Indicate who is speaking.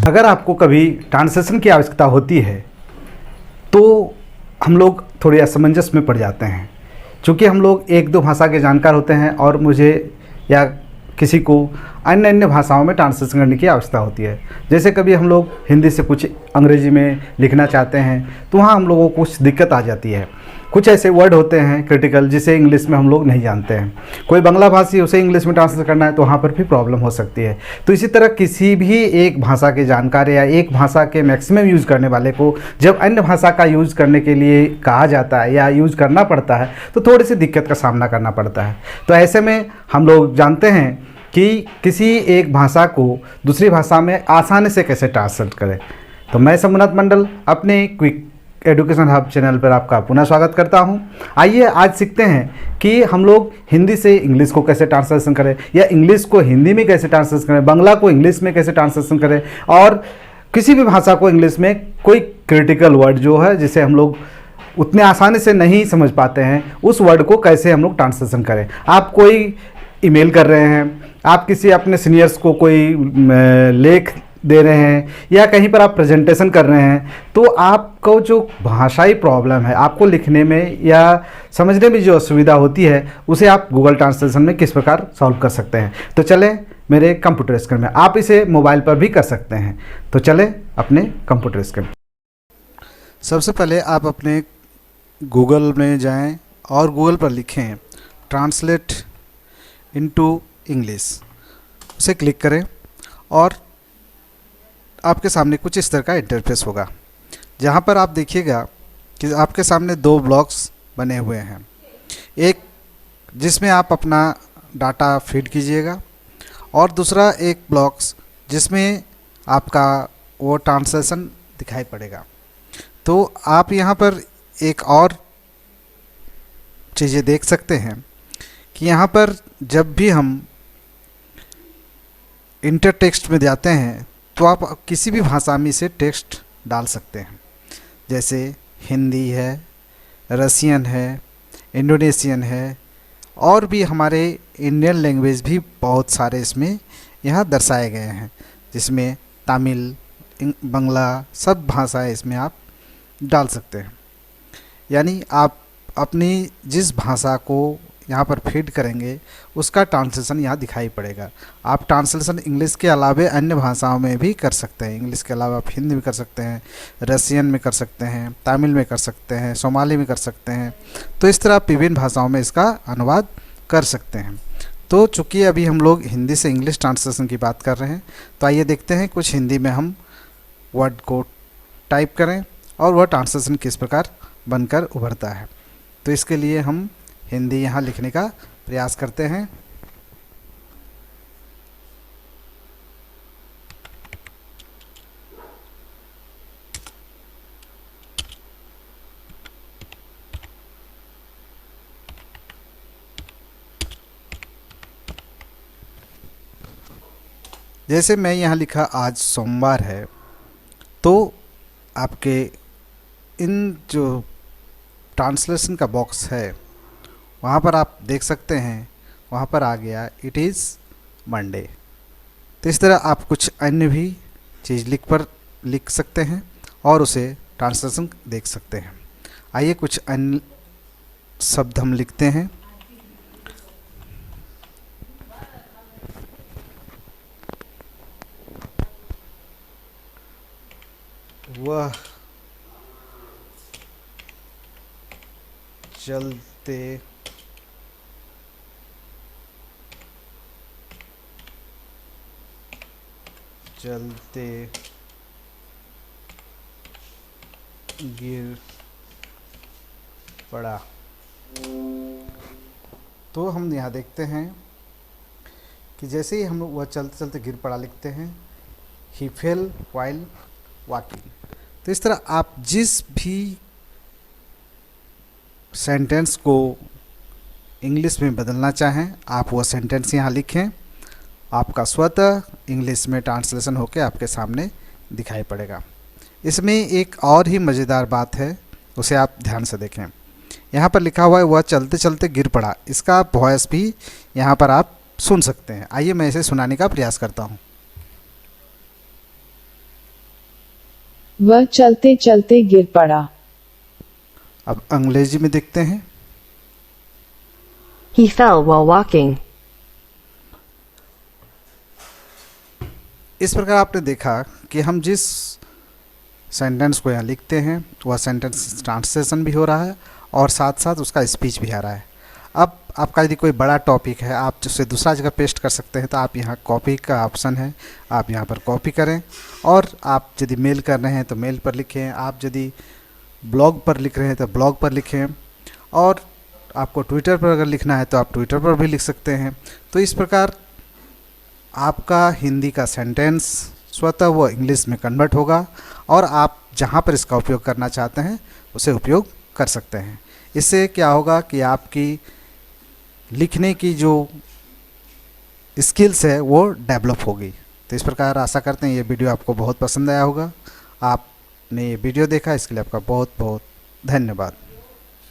Speaker 1: अगर आपको कभी ट्रांसलेशन की आवश्यकता होती है तो हम लोग थोड़ी असमंजस में पड़ जाते हैं, क्योंकि हम लोग एक दो भाषा के जानकार होते हैं और मुझे या किसी को अन्य अन्य भाषाओं में ट्रांसलेशन करने की आवश्यकता होती है। जैसे कभी हम लोग हिंदी से कुछ अंग्रेजी में लिखना चाहते हैं तो वहाँ हम लोगों को कुछ दिक्कत आ जाती है। कुछ ऐसे वर्ड होते हैं क्रिटिकल जिसे इंग्लिश में हम लोग नहीं जानते हैं। कोई बांग्ला भाषी उसे इंग्लिश में ट्रांसलेट करना है तो वहाँ पर भी प्रॉब्लम हो सकती है। तो इसी तरह किसी भी एक भाषा के जानकार या एक भाषा के मैक्सिमम यूज़ करने वाले को जब अन्य भाषा का यूज़ करने के लिए कहा जाता है या यूज़ करना पड़ता है तो थोड़ी सी दिक्कत का सामना करना पड़ता है। तो ऐसे में हम लोग जानते हैं कि किसी एक भाषा को दूसरी भाषा में आसानी से कैसे ट्रांसलेट करें। तो मैं शंभुनाथ मंडल अपने क्विक एजुकेशन हब चैनल पर आपका पुनः स्वागत करता हूं। आइए आज सीखते हैं कि हम लोग हिंदी से इंग्लिश को कैसे ट्रांसलेशन करें या इंग्लिश को हिंदी में कैसे ट्रांसलेशन करें, बांग्ला को इंग्लिश में कैसे ट्रांसलेशन करें और किसी भी भाषा को इंग्लिश में कोई क्रिटिकल वर्ड जो है जिसे हम लोग उतने आसानी से नहीं समझ पाते हैं उस वर्ड को कैसे हम लोग ट्रांसलेशन करें। आप कोई ईमेल कर रहे हैं, आप किसी अपने सीनियर्स को कोई लेख दे रहे हैं या कहीं पर आप प्रेजेंटेशन कर रहे हैं तो आपको जो भाषाई प्रॉब्लम है, आपको लिखने में या समझने में जो असुविधा होती है उसे आप गूगल ट्रांसलेशन में किस प्रकार सॉल्व कर सकते हैं। तो चलें मेरे कंप्यूटर स्क्रीन में, आप इसे मोबाइल पर भी कर सकते हैं। तो चलें अपने कंप्यूटर स्क्रीन। सबसे पहले आप अपने गूगल में जाएं और गूगल पर लिखें ट्रांसलेट इनटू इंग्लिश, उसे क्लिक करें और आपके सामने कुछ इस तरह का इंटरफेस होगा, जहाँ पर आप देखिएगा कि आपके सामने दो ब्लॉक्स बने हुए हैं। एक जिसमें आप अपना डाटा फीड कीजिएगा और दूसरा एक ब्लॉक्स जिसमें आपका वो ट्रांसलेशन दिखाई पड़ेगा। तो आप यहाँ पर एक और चीज़ें देख सकते हैं कि यहाँ पर जब भी हम इंटर टेक्स्ट में जाते हैं तो आप किसी भी भाषा में से टेक्स्ट डाल सकते हैं, जैसे हिंदी है, रसियन है, इंडोनेशियन है और भी हमारे इंडियन लैंग्वेज भी बहुत सारे इसमें यहाँ दर्शाए गए हैं, जिसमें तमिल, बांग्ला सब भाषाएं इसमें आप डाल सकते हैं। यानी आप अपनी जिस भाषा को यहाँ पर फीड करेंगे उसका ट्रांसलेशन यहाँ दिखाई पड़ेगा। आप ट्रांसलेशन इंग्लिश के अलावा अन्य भाषाओं में भी कर सकते हैं। इंग्लिश के अलावा आप हिंदी में कर सकते हैं, रसियन में कर सकते हैं, तमिल में कर सकते हैं, सोमाली में कर सकते हैं। तो इस तरह आप विभिन्न भाषाओं में इसका अनुवाद कर सकते हैं। तो चूँकि अभी हम लोग हिंदी से इंग्लिश ट्रांसलेशन की बात कर रहे हैं तो आइए देखते हैं कुछ हिंदी में हम वर्ड को टाइप करें और वह ट्रांसलेशन किस प्रकार बनकर उभरता है। तो इसके लिए हम हिंदी यहाँ लिखने का प्रयास करते हैं। जैसे मैं यहाँ लिखा आज सोमवार है, तो आपके इन जो ट्रांसलेशन का बॉक्स है वहाँ पर आप देख सकते हैं, वहाँ पर आ गया इट इज़ मंडे। तो इस तरह आप कुछ अन्य भी चीज़ लिख सकते हैं और उसे ट्रांसलेशन देख सकते हैं। आइए कुछ अन्य शब्द हम लिखते हैं। वह चलते चलते गिर पड़ा। तो हम यहाँ देखते हैं कि जैसे ही हम वह चलते चलते गिर पड़ा लिखते हैं, ही फेल वाइल वॉकिंग। तो इस तरह आप जिस भी सेंटेंस को इंग्लिश में बदलना चाहें आप वह सेंटेंस यहाँ लिखें, आपका स्वतः इंग्लिश में ट्रांसलेशन होकर आपके सामने दिखाई पड़ेगा। इसमें एक और ही मज़ेदार बात है, उसे आप ध्यान से देखें। यहाँ पर लिखा हुआ है वह चलते चलते गिर पड़ा, इसका वॉइस भी यहाँ पर आप सुन सकते हैं। आइए मैं इसे सुनाने का प्रयास करता हूँ।
Speaker 2: वह चलते चलते गिर पड़ा।
Speaker 1: अब अंग्रेजी में देखते हैं।
Speaker 3: He fell while walking.
Speaker 1: इस प्रकार आपने देखा कि हम जिस सेंटेंस को यहाँ लिखते हैं वह सेंटेंस ट्रांसलेशन भी हो रहा है और साथ साथ उसका स्पीच भी आ रहा है। अब आपका यदि कोई बड़ा टॉपिक है, आप उसे दूसरा जगह पेस्ट कर सकते हैं, तो आप यहाँ कॉपी का ऑप्शन है, आप यहाँ पर कॉपी करें और आप यदि मेल कर रहे हैं तो मेल पर लिखें, आप यदि ब्लॉग पर लिख रहे हैं तो ब्लॉग पर लिखें, और आपको ट्विटर पर अगर लिखना है तो आप ट्विटर पर भी लिख सकते हैं। तो इस प्रकार आपका हिंदी का सेंटेंस स्वतः वो इंग्लिश में कन्वर्ट होगा और आप जहाँ पर इसका उपयोग करना चाहते हैं उसे उपयोग कर सकते हैं। इससे क्या होगा कि आपकी लिखने की जो स्किल्स है वो डेवलप होगी। तो इस प्रकार आशा करते हैं ये वीडियो आपको बहुत पसंद आया होगा। आपने ये वीडियो देखा इसके लिए आपका बहुत बहुत धन्यवाद।